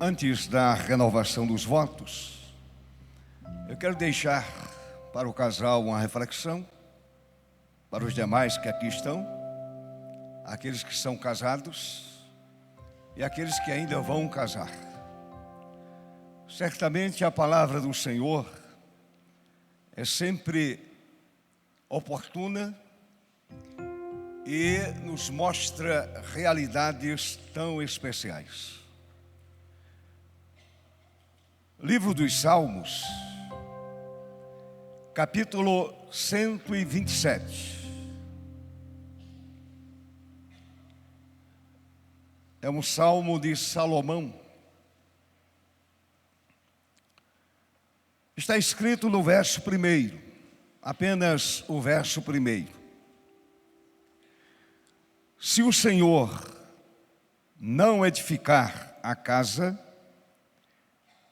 Antes da renovação dos votos, eu quero deixar para o casal uma reflexão, para os demais que aqui estão, aqueles que são casados e aqueles que ainda vão casar. Certamente a palavra do Senhor é sempre oportuna e nos mostra realidades tão especiais. Livro dos Salmos, capítulo 127. É um salmo de Salomão. Está escrito no verso 1, apenas o verso 1. Se o Senhor não edificar a casa,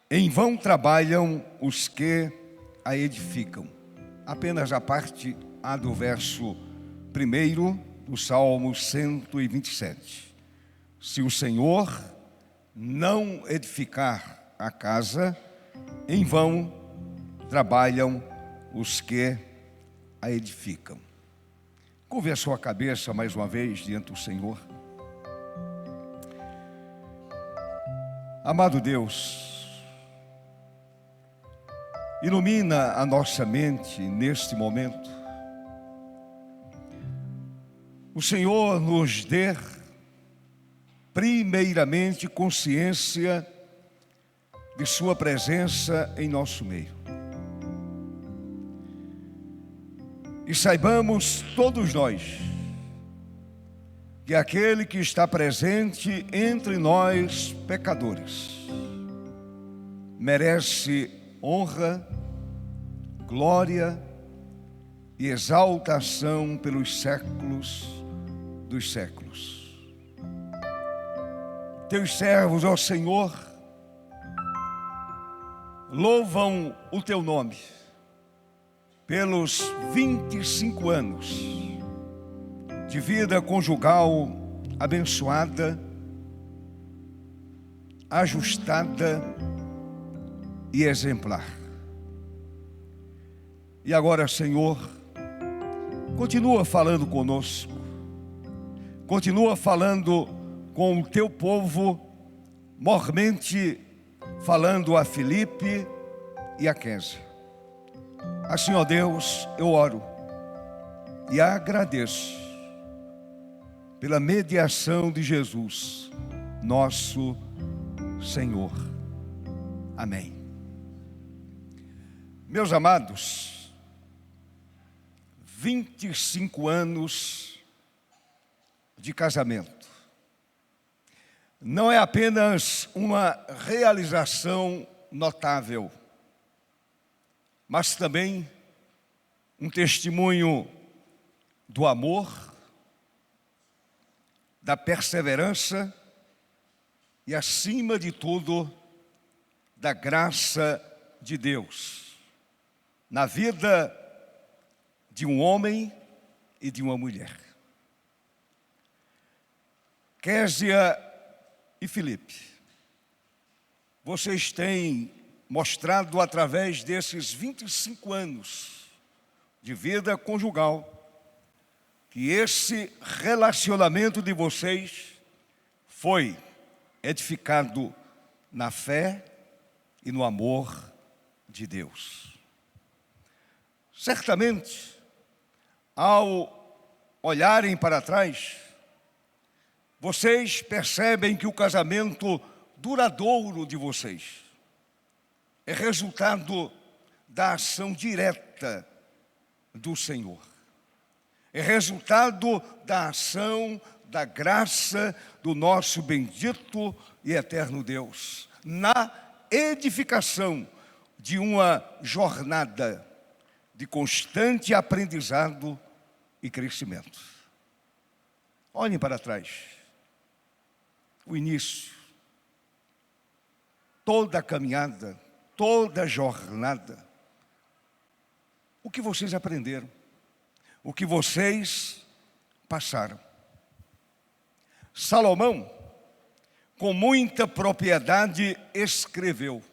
em vão trabalham os que a edificam. Apenas a parte A do verso 1 do Salmo 127. Se o Senhor não edificar a casa, em vão trabalham os que a edificam. Curve a sua cabeça mais uma vez diante do Senhor. Amado Deus, ilumina a nossa mente neste momento. O Senhor nos dê primeiramente consciência de sua presença em nosso meio. E saibamos todos nós que aquele que está presente entre nós pecadores merece honra, glória e exaltação pelos séculos dos séculos. Teus servos, ó Senhor, louvam o teu nome pelos 25 anos de vida conjugal abençoada, ajustada e exemplar. E agora, Senhor, continua falando conosco, continua falando com o teu povo, mormente falando a Filipe e a Kézia. Assim, ó Deus, eu oro e agradeço pela mediação de Jesus, nosso Senhor. Amém. Meus amados, 25 anos de casamento não é apenas uma realização notável, mas também um testemunho do amor, da perseverança e, acima de tudo, da graça de Deus na vida de um homem e de uma mulher. Kézia e Filipe, vocês têm mostrado através desses 25 anos de vida conjugal que esse relacionamento de vocês foi edificado na fé e no amor de Deus. Certamente, ao olharem para trás, vocês percebem que o casamento duradouro de vocês é resultado da ação direta do Senhor. É resultado da ação, da graça do nosso bendito e eterno Deus, na edificação de uma jornada de constante aprendizado e crescimento. Olhem para trás. O início, toda a caminhada, toda a jornada. O que vocês aprenderam? O que vocês passaram? Salomão com muita propriedade escreveu: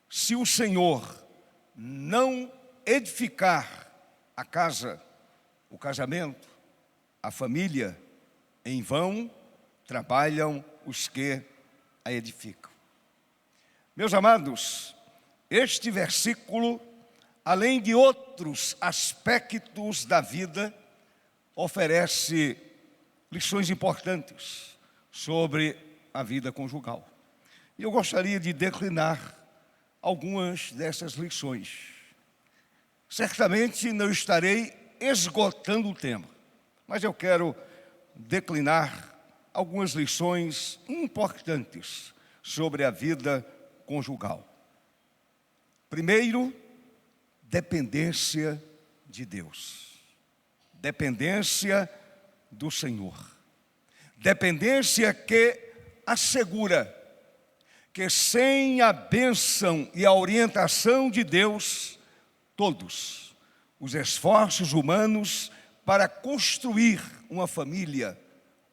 se o Senhor não edificar a casa, o casamento, a família, em vão trabalham os que a edificam. Meus amados, este versículo, além de outros aspectos da vida, oferece lições importantes sobre a vida conjugal. E eu gostaria de declinar algumas dessas lições. Certamente não estarei esgotando o tema, mas eu quero declinar algumas lições importantes sobre a vida conjugal. Primeiro, dependência de Deus. Dependência do Senhor. Dependência que assegura que sem a bênção e a orientação de Deus, todos os esforços humanos para construir uma família,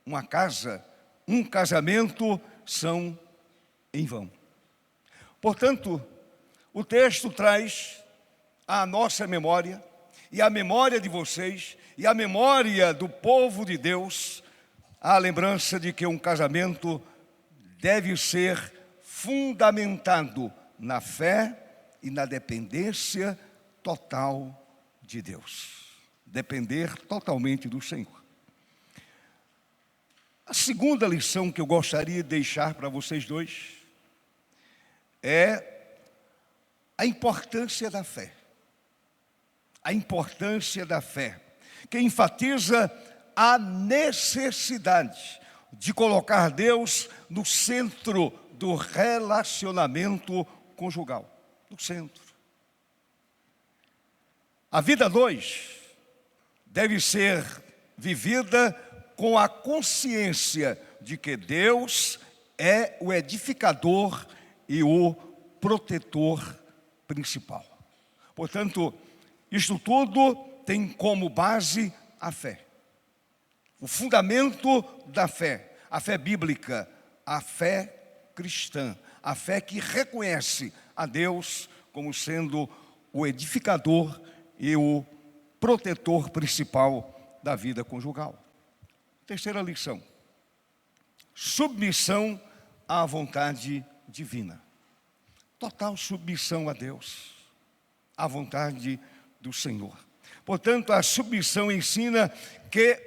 uma casa, um casamento são em vão. Portanto, o texto traz à nossa memória, e à memória de vocês, e à memória do povo de Deus, a lembrança de que um casamento deve ser fundamentado na fé e na dependência total de Deus. Depender totalmente do Senhor. A segunda lição que eu gostaria de deixar para vocês dois é a importância da fé. A importância da fé, que enfatiza a necessidade de colocar Deus no centro do relacionamento conjugal. No centro. A vida dois deve ser vivida com a consciência de que Deus é o edificador e o protetor principal. Portanto, isto tudo tem como base a fé. O fundamento da fé, a fé bíblica, a fé cristã, a fé que reconhece a Deus como sendo o edificador e o protetor principal da vida conjugal. Terceira lição: submissão à vontade divina. Total submissão a Deus, à vontade do Senhor. Portanto, a submissão ensina que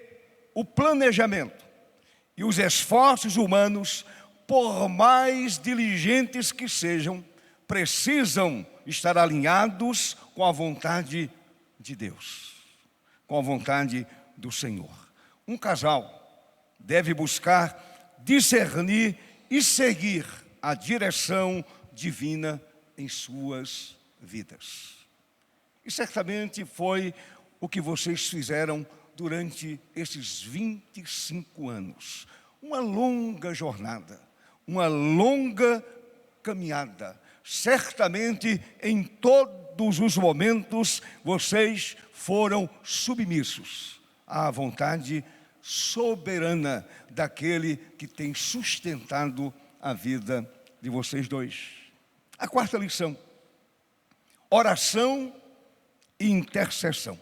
o planejamento e os esforços humanos, por mais diligentes que sejam, precisam estar alinhados com a vontade de Deus, com a vontade do Senhor. Um casal deve buscar discernir e seguir a direção divina em suas vidas. E certamente foi o que vocês fizeram durante esses 25 anos. Uma longa jornada, uma longa caminhada. Certamente em todos os momentos vocês foram submissos à vontade soberana daquele que tem sustentado a vida de vocês dois. A quarta lição: oração e intercessão.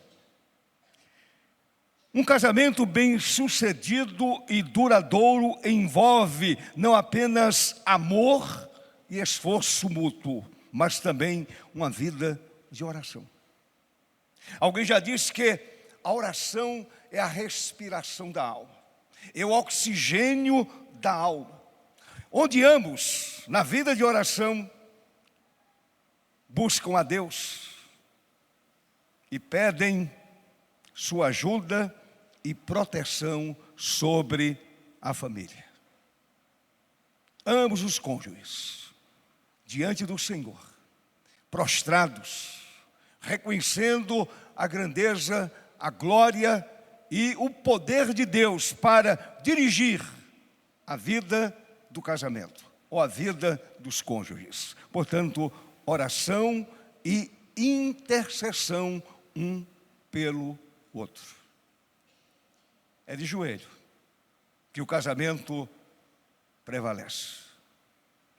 Um casamento bem-sucedido e duradouro envolve não apenas amor e esforço mútuo, mas também uma vida de oração. Alguém já disse que a oração é a respiração da alma, é o oxigênio da alma, onde ambos, na vida de oração, buscam a Deus e pedem sua ajuda e proteção sobre a família. Ambos os cônjuges, diante do Senhor, prostrados, reconhecendo a grandeza, a glória e o poder de Deus para dirigir a vida do casamento, ou a vida dos cônjuges. Portanto, oração e intercessão um pelo outro. É de joelho que o casamento prevalece.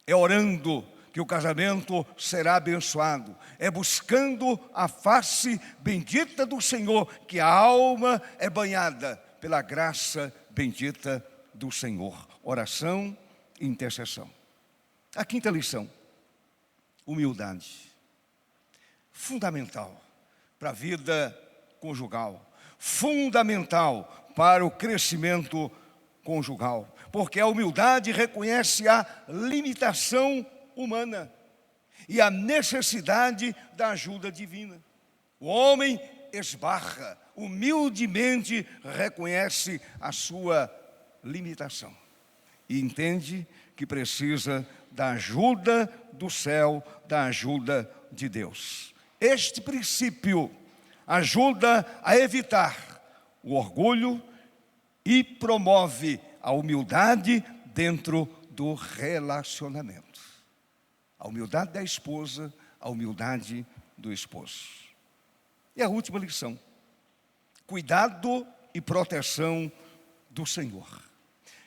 É orando que o casamento será abençoado. É buscando a face bendita do Senhor que a alma é banhada pela graça bendita do Senhor. Oração e intercessão. A quinta lição: humildade. Fundamental para a vida conjugal. Fundamental para o crescimento conjugal. Porque a humildade reconhece a limitação humana e a necessidade da ajuda divina. O homem esbarra, humildemente reconhece a sua limitação e entende que precisa da ajuda do céu, da ajuda de Deus. Este princípio ajuda a evitar o orgulho e promove a humildade dentro do relacionamento. A humildade da esposa, a humildade do esposo. E a última lição: cuidado e proteção do Senhor,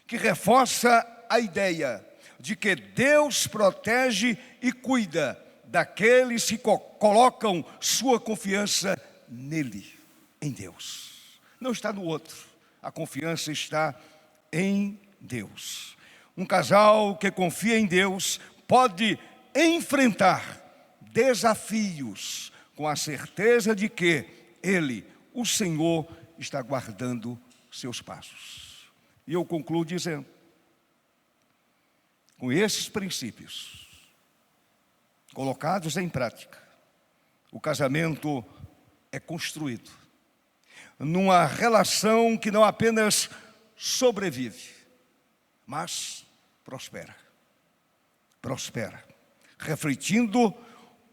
que reforça a ideia de que Deus protege e cuida daqueles que colocam sua confiança nele, em Deus. Não está no outro, a confiança está em Deus. Um casal que confia em Deus pode enfrentar desafios com a certeza de que Ele, o Senhor, está guardando seus passos. E eu concluo dizendo, com esses princípios colocados em prática, o casamento é construído numa relação que não apenas sobrevive, mas prospera. Prospera, refletindo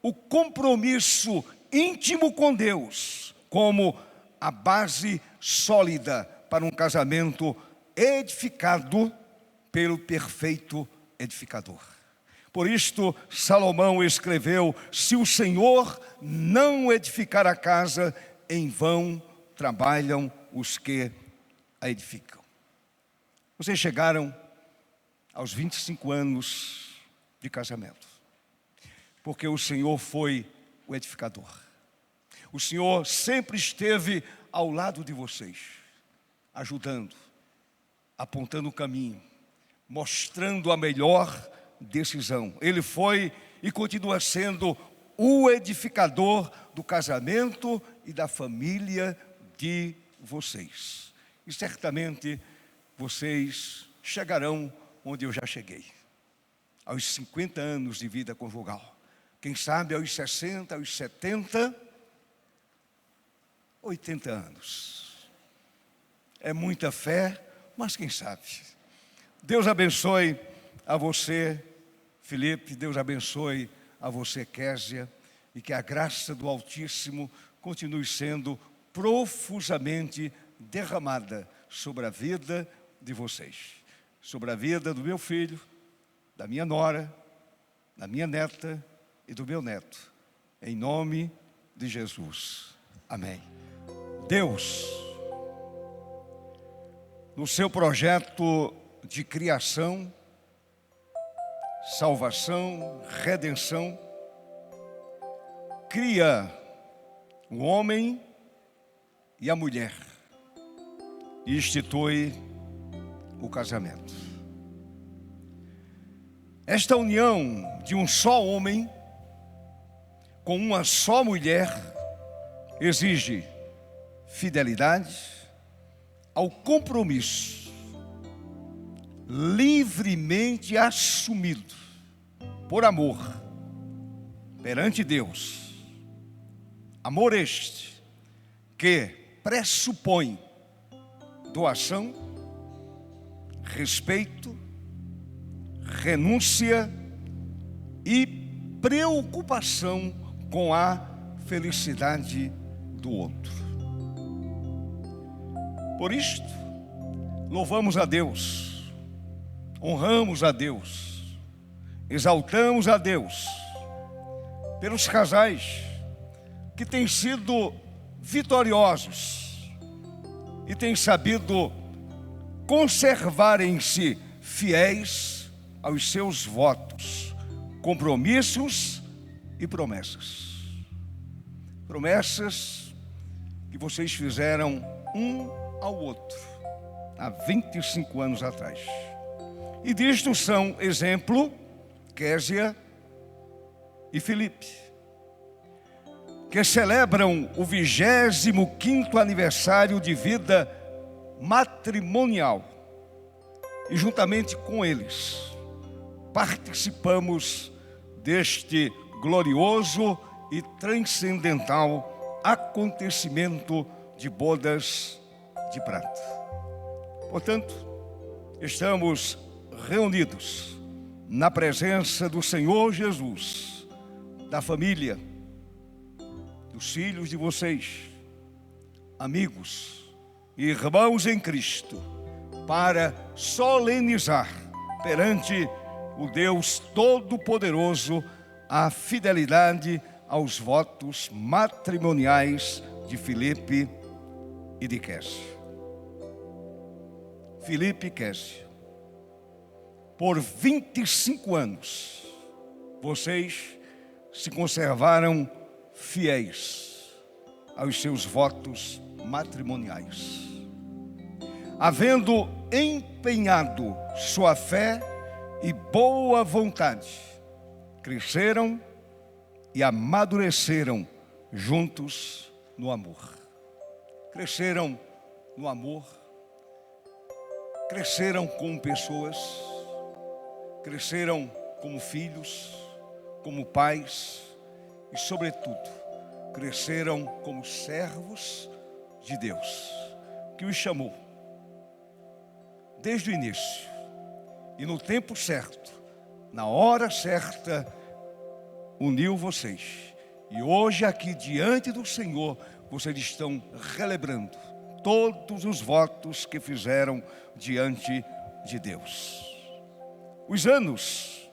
o compromisso íntimo com Deus como a base sólida para um casamento edificado pelo perfeito edificador. Por isto, Salomão escreveu: se o Senhor não edificar a casa, em vão trabalham os que a edificam. Vocês chegaram aos 25 anos de casamento, porque o Senhor foi o edificador. O Senhor sempre esteve ao lado de vocês, ajudando, apontando o caminho, mostrando a melhor decisão. Ele foi e continua sendo o edificador do casamento e da família de vocês. E certamente vocês chegarão onde eu já cheguei, aos 50 anos de vida conjugal. Quem sabe aos 60, aos 70, 80 anos. É muita fé, mas quem sabe. Deus abençoe a você, Felipe. Deus abençoe a você, Késia. E que a graça do Altíssimo continue sendo profusamente derramada sobre a vida de vocês. Sobre a vida do meu filho, da minha nora, da minha neta e do meu neto. Em nome de Jesus. Amém. Deus, no seu projeto de criação, salvação, redenção, cria o homem e a mulher e institui o casamento. Esta união de um só homem com uma só mulher exige fidelidade ao compromisso livremente assumido por amor perante Deus. Amor este que pressupõe doação, respeito, renúncia e preocupação com a felicidade do outro. Por isto, louvamos a Deus, honramos a Deus, exaltamos a Deus pelos casais que têm sido vitoriosos e têm sabido conservar em si fiéis aos seus votos, compromissos e promessas. Promessas que vocês fizeram um ao outro há 25 anos atrás. E disto são exemplo Késia e Filipe, que celebram o 25º aniversário de vida matrimonial. E juntamente com eles, participamos deste glorioso e transcendental acontecimento de bodas de prata. Portanto, estamos reunidos na presença do Senhor Jesus, da família, dos filhos de vocês, amigos e irmãos em Cristo, para solenizar perante o Deus Todo-Poderoso a fidelidade aos votos matrimoniais de Filipe e de Késia. Filipe e Késia, por 25 anos, vocês se conservaram fiéis aos seus votos matrimoniais, havendo empenhado sua fé e boa vontade, cresceram e amadureceram juntos no amor. Cresceram no amor, cresceram como pessoas, cresceram como filhos, como pais e, sobretudo, cresceram como servos de Deus, que os chamou desde o início e no tempo certo, na hora certa, uniu vocês. E hoje aqui diante do Senhor, vocês estão relembrando todos os votos que fizeram diante de Deus. Os anos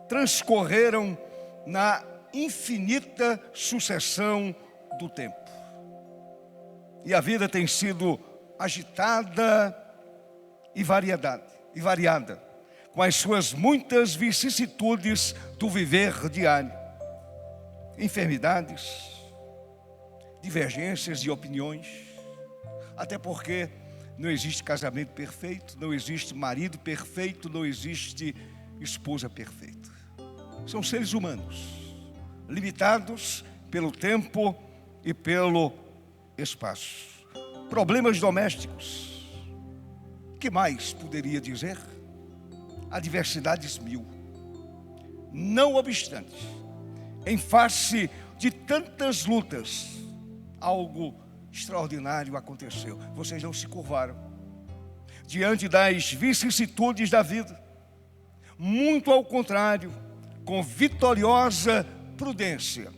transcorreram na infinita sucessão do tempo. E a vida tem sido agitada e variada, com as suas muitas vicissitudes do viver diário. Enfermidades, divergências de opiniões, até porque não existe casamento perfeito, não existe marido perfeito, não existe esposa perfeita. São seres humanos, limitados pelo tempo e pelo espaço. Problemas domésticos, que mais poderia dizer? Adversidades mil. Não obstante, em face de tantas lutas, algo extraordinário aconteceu. Vocês não se curvaram diante das vicissitudes da vida. Muito ao contrário, com vitoriosa prudência,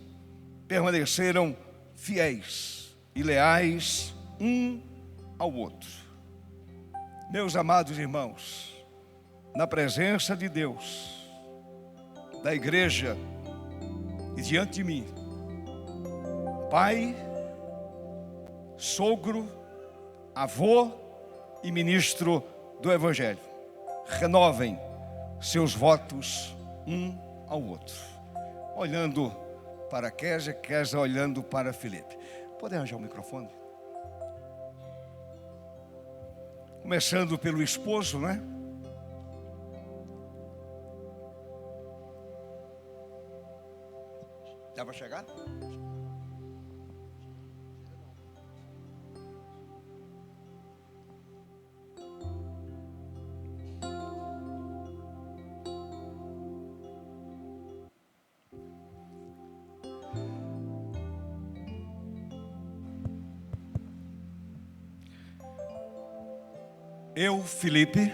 permaneceram fiéis e leais um ao outro. Meus amados irmãos, na presença de Deus, da igreja e diante de mim, pai, sogro, avô e ministro do Evangelho, renovem seus votos um ao outro, olhando para Késia, Késia olhando para Filipe. Pode arranjar o microfone? Começando pelo esposo, né? Já vai chegar? Eu, Filipe,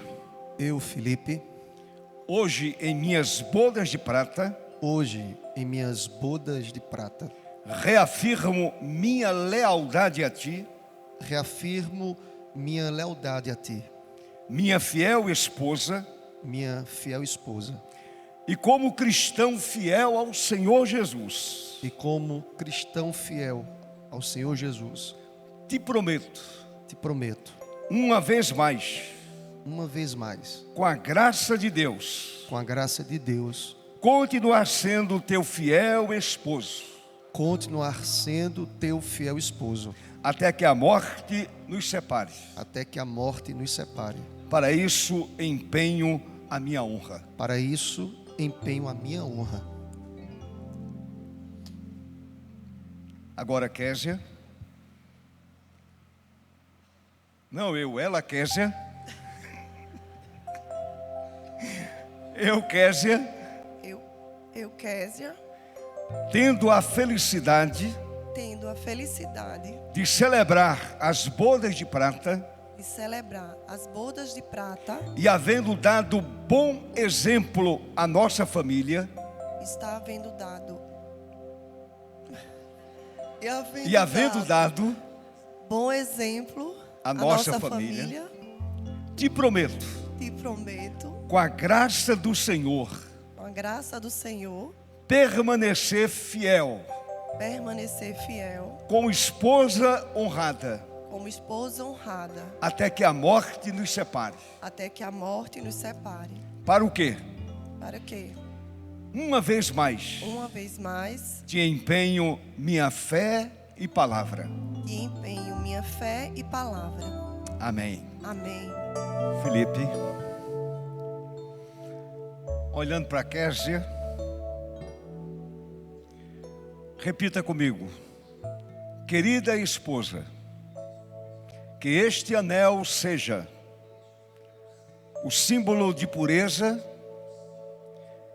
hoje em minhas bodas de prata, reafirmo minha lealdade a ti, minha fiel esposa, e como cristão fiel ao Senhor Jesus, te prometo, uma vez mais, uma vez mais, com a graça de Deus, com a graça de Deus, continuar sendo teu fiel esposo, continuar sendo teu fiel esposo, até que a morte nos separe. até que a morte nos separe. Para isso empenho a minha honra. Para isso, empenho a minha honra. Agora, Késia. Não, ela, Késia. Eu, Késia. Eu, Késia, Tendo a felicidade tendo a felicidade de celebrar as bodas de prata de celebrar as bodas de prata, e havendo dado bom exemplo à nossa família, está havendo dado e havendo dado bom exemplo à à nossa nossa família, te prometo, te prometo, com a graça do Senhor, com a graça do Senhor, permanecer fiel, permanecer fiel, como esposa honrada, como esposa honrada, até que a morte nos separe. até que a morte nos separe. Para o quê? Para quê? Uma vez mais, Uma vez mais, te empenho minha fé e palavra. te empenho minha fé e palavra. Amém. Amém. Felipe, olhando para Késia, repita comigo: querida esposa, que este anel seja o símbolo de pureza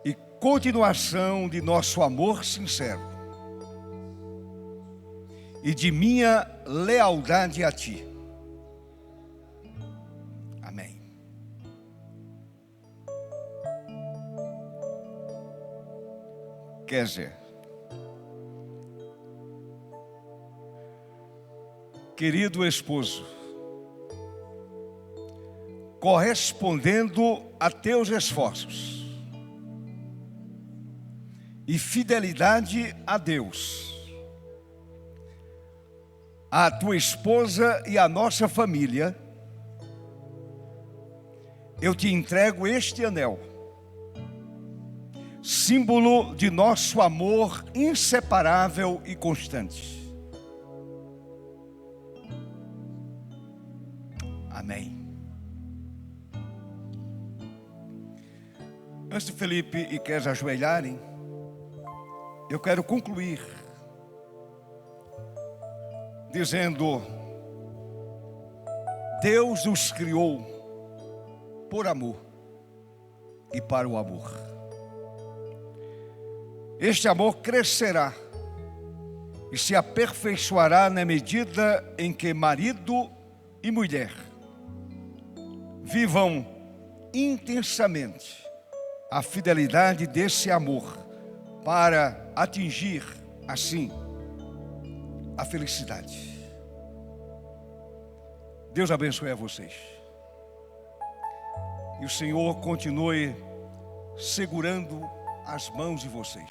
e continuação de nosso amor sincero e de minha lealdade a ti. Amém. Késia, querido esposo, correspondendo a teus esforços e fidelidade a Deus, a tua esposa e a nossa família, eu te entrego este anel, símbolo de nosso amor inseparável e constante. Amém. Antes de Felipe e Késia ajoelharem, eu quero concluir dizendo: Deus nos criou por amor e para o amor. Este amor crescerá e se aperfeiçoará na medida em que marido e mulher vivam intensamente a fidelidade desse amor para atingir, assim, a felicidade. Deus abençoe a vocês. E o Senhor continue segurando as mãos de vocês.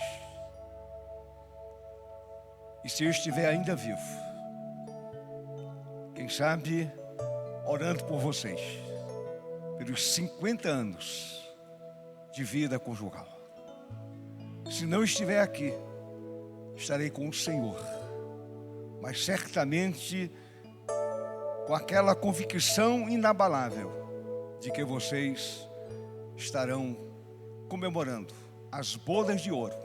E se eu estiver ainda vivo, quem sabe, orando por vocês, pelos 50 anos de vida conjugal. Se não estiver aqui, estarei com o Senhor, mas certamente com aquela convicção inabalável de que vocês estarão comemorando as bodas de ouro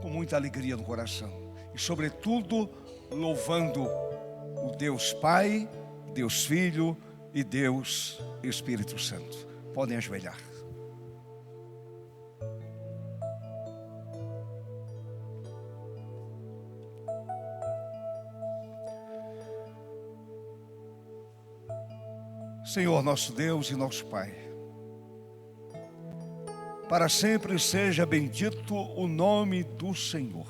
com muita alegria no coração e, sobretudo, louvando o Deus Pai, Deus Filho e Deus Espírito Santo. Podem ajoelhar. Senhor nosso Deus e nosso Pai, para sempre seja bendito o nome do Senhor.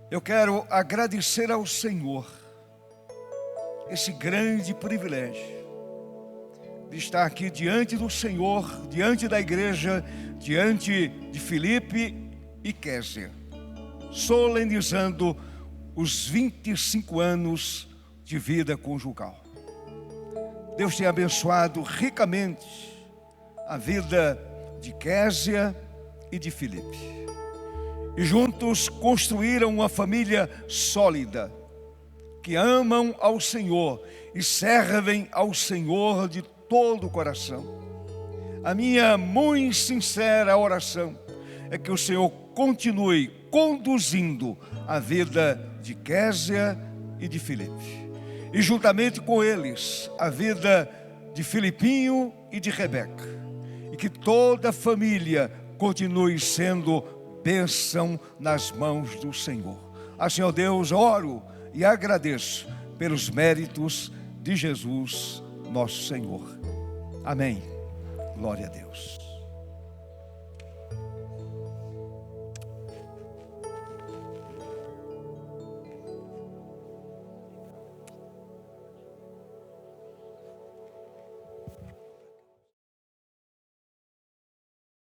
Eu quero agradecer ao Senhor esse grande privilégio de estar aqui diante do Senhor, diante da igreja, diante de Felipe e Késia, solenizando os 25 anos de vida conjugal. Deus tem abençoado ricamente a vida de Késia e de Filipe. E juntos construíram uma família sólida, que amam ao Senhor e servem ao Senhor de todo o coração. A minha muito sincera oração é que o Senhor continue conduzindo a vida de Késia e de Filipe, e juntamente com eles a vida de Filipinho e de Rebeca, e que toda a família continue sendo bênção nas mãos do Senhor. Assim, ó Deus, oro e agradeço pelos méritos de Jesus, nosso Senhor. Amém. Glória a Deus.